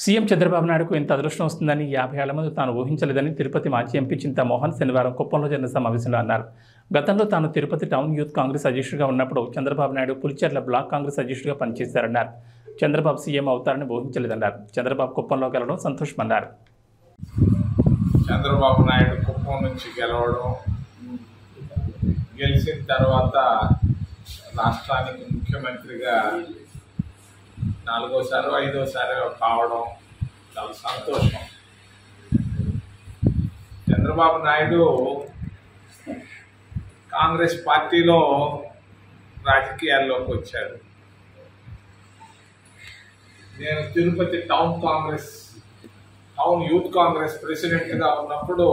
CM Chandrababu నాయుడుకు ఇంత అదృష్టం వస్తుందని 50 ఏళ్ల ముందు తాను ఊహించలేదని తిరుపతి మాజీ ఎంపీ చింతా మోహన్ శనివారం కుప్పంలో జరిగిన సమావేశంలో అన్నారు. గతంలో తాను తిరుపతి టౌన్ యూత్ కాంగ్రెస్ అధ్యక్షుడిగా ఉన్నప్పుడు చంద్రబాబు నాయుడు పులిచెర్ల బ్లాక్ కాంగ్రెస్ అధ్యక్షుడిగా పనిచేశారన్నారు. చంద్రబాబు సీఎం అవుతారని ఊహించలేదన్నారు. చంద్రబాబు కుప్పంలో గెలవడం సంతోషమన్నారు. చంద్రబాబు నాయుడు కుప్పం నుంచి గెలిచిన తర్వాత రాష్ట్రానికి ముఖ్యమంత్రిగా 4వ 5వసారి కావడం చాలా సంతోషం. చంద్రబాబు నాయుడు కాంగ్రెస్ పార్టీలో రాజకీయాల్లోకి వచ్చాడు. నేను తిరుపతి టౌన్ యూత్ కాంగ్రెస్ ప్రెసిడెంట్గా ఉన్నప్పుడు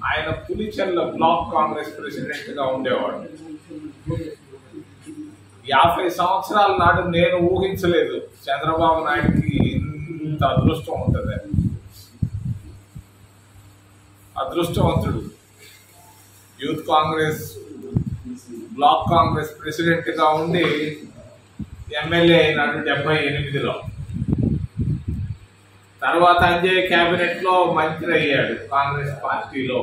ఆయన పులిచెర్ల బ్లాక్ కాంగ్రెస్ ప్రెసిడెంట్గా ఉండేవాడు. 50 సంవత్సరాల నాడు నేను ఊహించలేదు చంద్రబాబు నాయుడికి ఇంత అదృష్టం ఉంటుంది. అదృష్టవంతుడు. యూత్ కాంగ్రెస్ బ్లాక్ కాంగ్రెస్ ప్రెసిడెంట్గా ఉండి ఎమ్మెల్యే అయినాడు 78లో. తర్వాత అంజయ్ క్యాబినెట్లో మంత్రి అయ్యాడు కాంగ్రెస్ పార్టీలో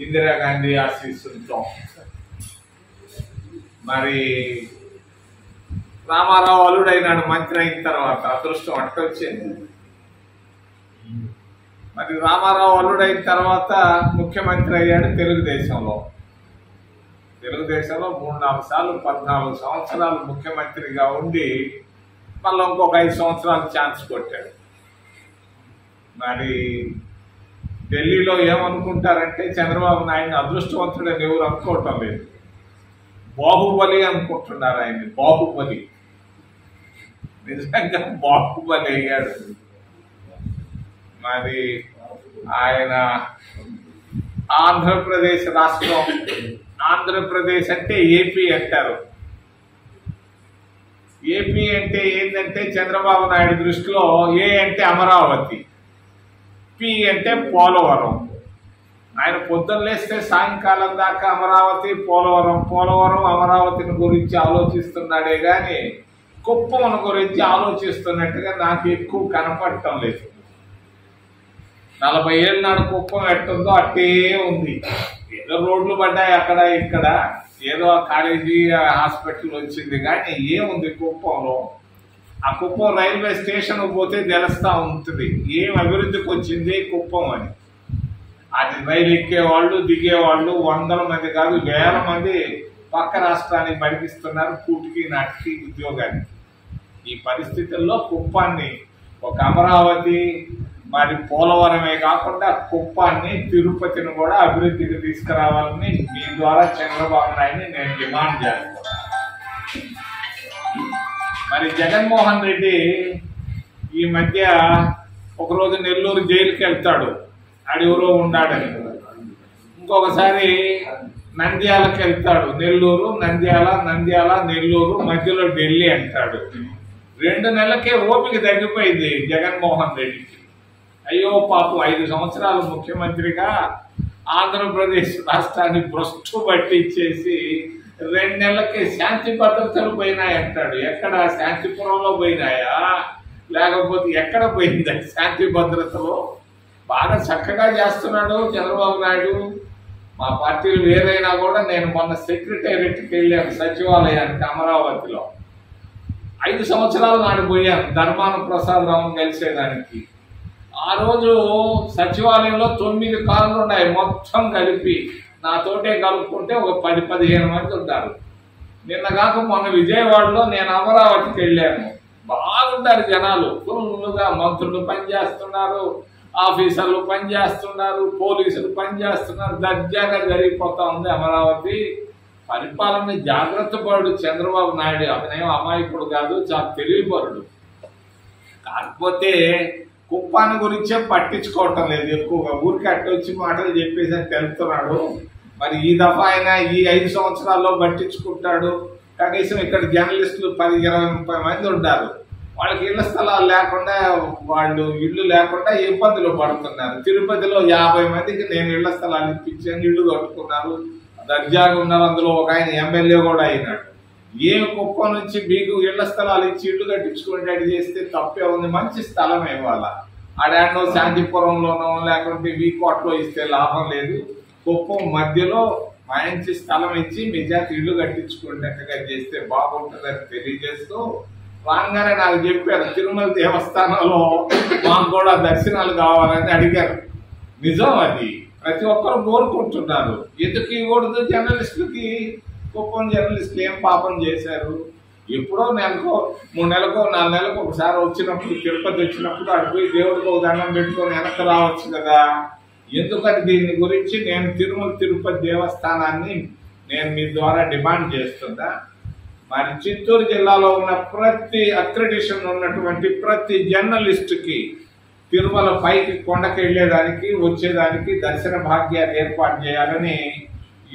ఇందిరాగాంధీ ఆశీస్సులతో. మరి రామారావు అల్లుడైనాడు మంత్రి అయిన తర్వాత. అదృష్టం అట్టొచ్చింది. మరి రామారావు అల్లుడైన తర్వాత ముఖ్యమంత్రి అయ్యాడు తెలుగుదేశంలో 3-4 సార్లు 14 సంవత్సరాలు ముఖ్యమంత్రిగా ఉండి మళ్ళీ ఇంకొక 5 సంవత్సరాలు ఛాన్స్ కొట్టాడు. మరి ఢిల్లీలో ఏమనుకుంటారంటే చంద్రబాబు నాయుడిని అదృష్టవంతుడని ఎవరు అనుకోవటం లేదు. బాహుబలి అనుకుంటున్నారు ఆయన్ని. బాహుబలి నిజంగా బాహుబలి అయ్యాడు. మరి ఆయన ఆంధ్రప్రదేశ్ రాష్ట్రం, ఆంధ్రప్రదేశ్ అంటే ఏపీ అంటారు. ఏపీ అంటే ఏంటంటే చంద్రబాబు నాయుడు దృష్టిలో ఏ అంటే అమరావతి, పి అంటే పోలవరం. ఆయన పొద్దున్న లేస్తే సాయంకాలం దాకా అమరావతి, పోలవరం అమరావతిని గురించి ఆలోచిస్తున్నాడే కానీ కుప్పం గురించి ఆలోచిస్తున్నట్టుగా నాకు ఎక్కువ కనపడటం లేదు. 40 ఏళ్ళ నాడు కుప్పం ఎట్టుందో అట్టే ఉంది. ఏదో రోడ్లు పడ్డాయి అక్కడ ఇక్కడ, ఏదో కాలేజీ హాస్పిటల్ వచ్చింది, కానీ ఏముంది కుప్పంలో? ఆ కుప్పం రైల్వే స్టేషన్ పోతే తెలుస్తూ ఉంటుంది ఏం అభివృద్ధికి వచ్చింది కుప్పం అని. అది రైలు ఎక్కేవాళ్ళు దిగేవాళ్ళు 100 మంది కాదు 1000 మంది పక్క రాష్ట్రానికి పంపిస్తున్నారు పూటికి నాటికి ఉద్యోగానికి. ఈ పరిస్థితుల్లో కుప్పాన్ని ఒక అమరావతి మరి పోలవరమే కాకుండా కుప్పాన్ని, తిరుపతిని కూడా అభివృద్ధికి తీసుకురావాలని మీ ద్వారా చంద్రబాబు నాయుడిని నేను డిమాండ్ చేస్తున్నాను. మరి జగన్మోహన్ రెడ్డి ఈ మధ్య ఒకరోజు నెల్లూరు జైలుకి వెళ్తాడు, ఆడెవరో ఉన్నాడని. ఇంకొకసారి నంద్యాలకు వెళ్తాడు, నంద్యాల నెల్లూరు మధ్యలో ఢిల్లీ అంటాడు. 2 నెలలకే ఓపిక తగ్గిపోయింది జగన్మోహన్ రెడ్డికి. అయ్యో పాపం 5 సంవత్సరాలు ముఖ్యమంత్రిగా ఆంధ్రప్రదేశ్ రాష్ట్రాన్ని భ్రష్టు పట్టించేసి 2 నెలలకి శాంతి భద్రతలు పోయినాయి అంటాడు. ఎక్కడ? శాంతిపురంలో పోయినాయా లేకపోతే ఎక్కడ పోయిందా శాంతి భద్రతలో? బాగా చక్కగా చేస్తున్నాడు చంద్రబాబు నాయుడు. మా పార్టీలు వేరైనా కూడా నేను మొన్న సెక్రటేరియట్కి వెళ్ళాను, సచివాలయానికి అమరావతిలో. 5 సంవత్సరాలు నాడు పోయాను ధర్మాన ప్రసాద్ రావును కలిసేదానికి. ఆ రోజు సచివాలయంలో 9 కార్లు ఉన్నాయి మొత్తం కలిపి. నాతోటే కలుపుకుంటే ఒక 10-15 మంది ఉంటారు. నిన్న కాక మొన్న విజయవాడలో నేను అమరావతికి వెళ్ళాను. బాగుంటారు జనాలు, ఫుల్గా. మంత్రులు పనిచేస్తున్నారు, ఆఫీసర్లు పనిచేస్తున్నారు, పోలీసులు పనిచేస్తున్నారు. దర్జాగా జరిగిపోతా ఉంది అమరావతి. పరిపాలన జాగ్రత్త పరుడు చంద్రబాబు నాయుడు. అతనేమో అమాయకుడు కాదు, చాలా తెలివిపరుడు. కాకపోతే కుప్పాన్ని గురించే పట్టించుకోవటం లేదు ఎక్కువగా. ఊరికి అట్టొచ్చి మాటలు చెప్పేసి తెలుపుతున్నాడు. మరి ఈ దఫా అయినా ఈ 5 సంవత్సరాల్లో పట్టించుకుంటాడు. కనీసం ఇక్కడ జర్నలిస్టులు 10-20-30 మంది ఉంటారు. వాళ్ళకి ఇళ్ల స్థలాలు లేకుండా, వాళ్ళు ఇళ్ళు లేకుండా ఇబ్బందులు పడుతున్నారు. తిరుపతిలో 50 మందికి నేను ఇళ్ల స్థలాలు ఇప్పించాను, ఇళ్ళు కట్టుకున్నారు, దర్జాగా ఉన్నారు. అందులో ఒక ఆయన ఎమ్మెల్యే కూడా అయినాడు. ఏ కుప్పం నుంచి మీకు ఇళ్ల స్థలాలు ఇచ్చి ఇల్లు కట్టించుకునేటట్టు చేస్తే తప్పే ఉంది. మంచి స్థలం ఇవ్వాలా. ఆడాడో శాంతిపురంలోనో లేకుంటే వీకోట్లో ఇస్తే లాభం లేదు. కుప్పం మధ్యలో మంచి స్థలం ఇచ్చి మీ చేత ఇల్లు కట్టించుకునేటట్టుగా చేస్తే బాగుంటుందని తెలియజేస్తూ రాగానే నాకు చెప్పారు, తిరుమల దేవస్థానంలో మాకు కూడా దర్శనాలు కావాలని అడిగారు. నిజం, అది ప్రతి ఒక్కరు కోరుకుంటున్నారు. ఎందుకు ఇవ్వకూడదు జర్నలిస్టులకి? కుప్పం జర్నలిస్టులు ఏం పాపం చేశారు? ఎప్పుడో నెలకో 3 నెలలకో 4 నెలలకు ఒకసారి వచ్చినప్పుడు, తిరుపతి వచ్చినప్పుడు అడిపోయి దేవుడికి ఒక దండం పెట్టుకొని వెనక్కి రావచ్చు కదా. ఎందుకని దీని గురించి నేను తిరుపతి దేవస్థానాన్ని నేను మీ ద్వారా డిమాండ్ చేస్తున్నా. మరి చిత్తూరు జిల్లాలో ఉన్న ప్రతి అక్రెడిషన్ ఉన్నటువంటి ప్రతి జర్నలిస్టుకి తిరుమల పైకి కొండకి వెళ్ళేదానికి వచ్చేదానికి దర్శన భాగ్యాన్ని ఏర్పాటు చేయాలని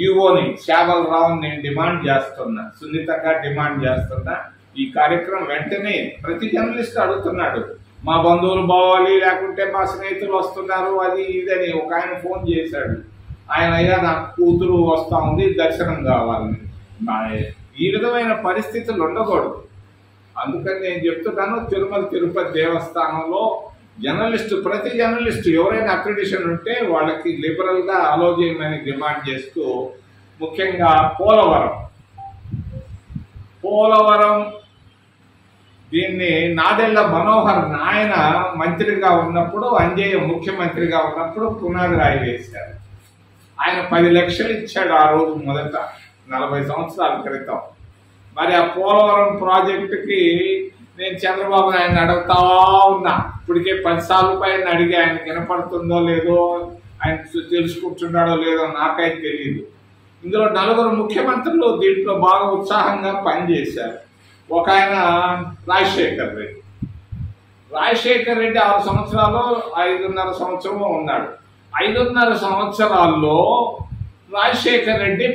యుఓని శాబల్ నేను డిమాండ్ చేస్తున్నా, సున్నితంగా డిమాండ్ చేస్తున్నా. ఈ కార్యక్రమం వెంటనే ప్రతి జర్నలిస్ట్ అడుగుతున్నాడు, మా బంధువులు పోవాలి లేకుంటే మా స్నేహితులు వస్తున్నారు అది ఇదని. ఒక ఆయన ఫోన్ చేశాడు, ఆయన అయ్యా నాకు కూతురు వస్తా ఉంది దర్శనం కావాలని. ఈ విధమైన పరిస్థితులు ఉండకూడదు. అందుకని నేను చెప్తున్నాను, తిరుపతి దేవస్థానంలో ప్రతి జర్నలిస్టు ఎవరైనా అక్రెడిషన్ ఉంటే వాళ్ళకి లిబరల్గా అలో చేయమని డిమాండ్ చేస్తూ, ముఖ్యంగా పోలవరం దీన్ని నాదెళ్ల మనోహర్ ఆయన మంత్రిగా ఉన్నప్పుడు, అంజయ్య ముఖ్యమంత్రిగా ఉన్నప్పుడు పునాది రాయి వేశారు. ఆయన 10 లక్షలు ఇచ్చాడు ఆ రోజు, మొదట 40 సంవత్సరాల క్రితం. మరి ఆ పోలవరం ప్రాజెక్టుకి నేను చంద్రబాబు నాయుడు అడుగుతా ఉన్నా. ఇప్పటికే 10 సార్లు పైన అడిగి ఆయన వినపడుతుందో లేదో, ఆయన తెలుసుకుంటున్నాడో లేదో నాకైతే తెలియదు. ఇందులో 4 ముఖ్యమంత్రులు దీంట్లో బాగా ఉత్సాహంగా పనిచేశారు. ఒక ఆయన రాజశేఖర్ రెడ్డి 6 సంవత్సరాలు 5.5 సంవత్సరము ఉన్నాడు. 5.5 సంవత్సరాల్లో రాజశేఖర్ రెడ్డి